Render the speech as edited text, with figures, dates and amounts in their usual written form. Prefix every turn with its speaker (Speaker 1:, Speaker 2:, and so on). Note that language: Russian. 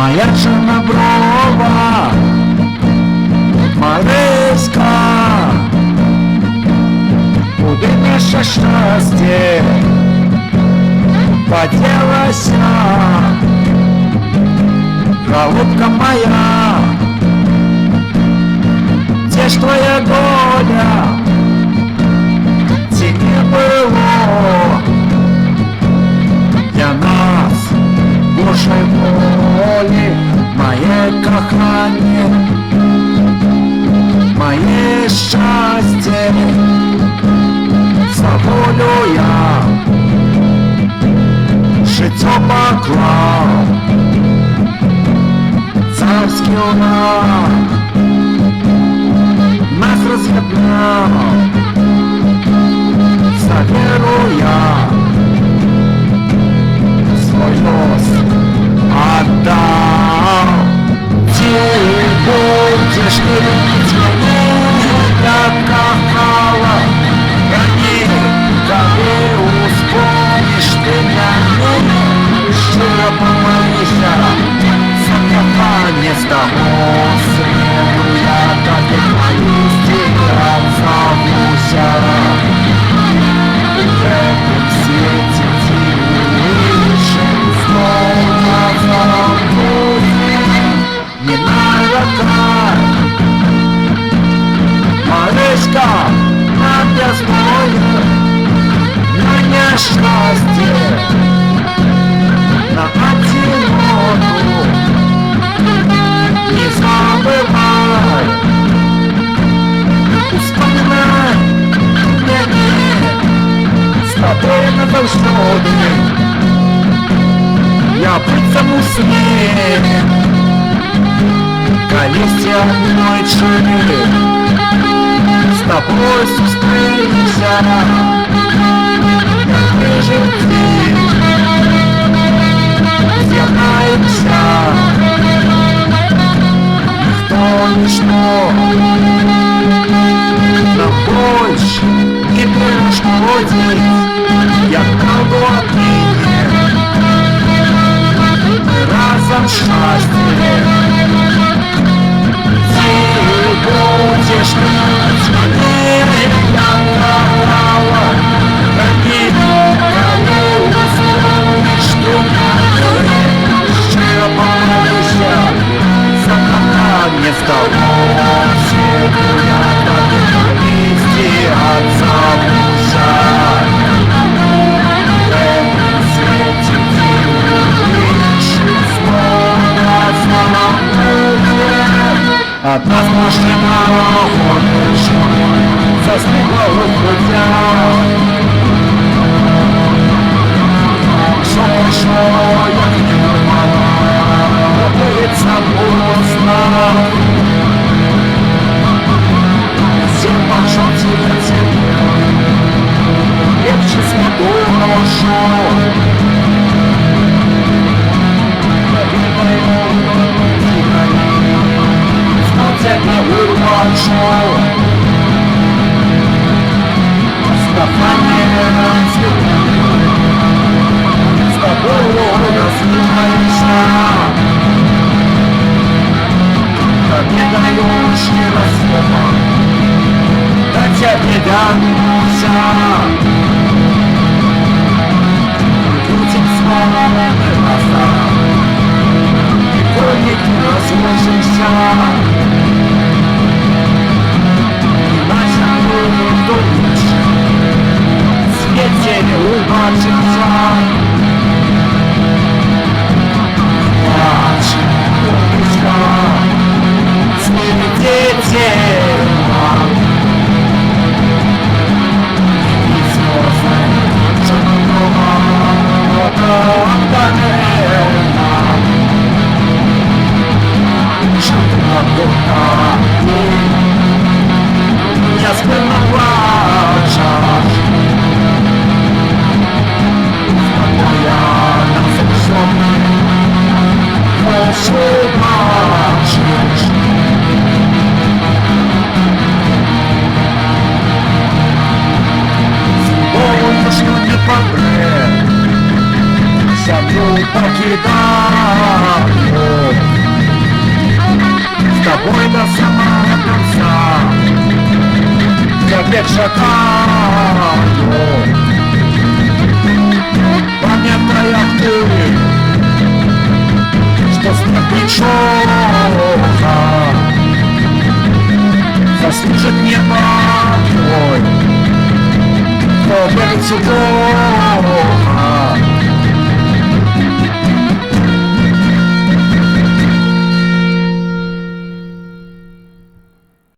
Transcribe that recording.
Speaker 1: Моя чорноброва Мариська, куди наше щастя поділася? Голубка моя, где ж твоя доля? Где не было для нас Божьей воли, моє кохання, моє щастя, за волю я життя поклав, царський урок нас роз'єднав, за віру я свой нос отдал. Ты будешь любить меня, как кохала, гони, коли успомнишь ты меня, щиро помолися, за кохання з того світу, я так і поїсти отзовуся. В этом свете тишин снова забудь, не надо так. Мариська, нам дозволено на нещастье, на одинокую. Не забывай, вспоминай меня, с тобой навсегда. Я быть саму сне, колись одной чины, с тобой встретимся, как выжил ты, съехаемся. Ничто нам больше не приходит, я могу отныне разом счастье. Ты будешь любить меня, я кохала, гони, коли успомнишь ты меня, щиро помолися. Не стало всего, я так вместе отзовуся. В этом свете ты увидишь снова забудь. От нас машина уходишь, застыла уходя. Все прошло, я к нему мало, боится поздно. Всем пошел тебе, легче смогу хорошо. Знал тебя улучшу. Скафандр цветной, с тобой разнимаешься. Не даешь ни рассвета, до тебя тянуся. Будем снова глаза, никогда не разложишься. Иначе мы дольше в свете не убачимся. Плачь, умничка, с ними дети, и слезы, черного отдалена, черногорка, я спину плачешь, с тобой я на совершенной, большой плачешь. Покидаю. тобой до самого конца. Как шагаю, памятая ты, что снег печёха заслужит небо твой, кто верит в Бога.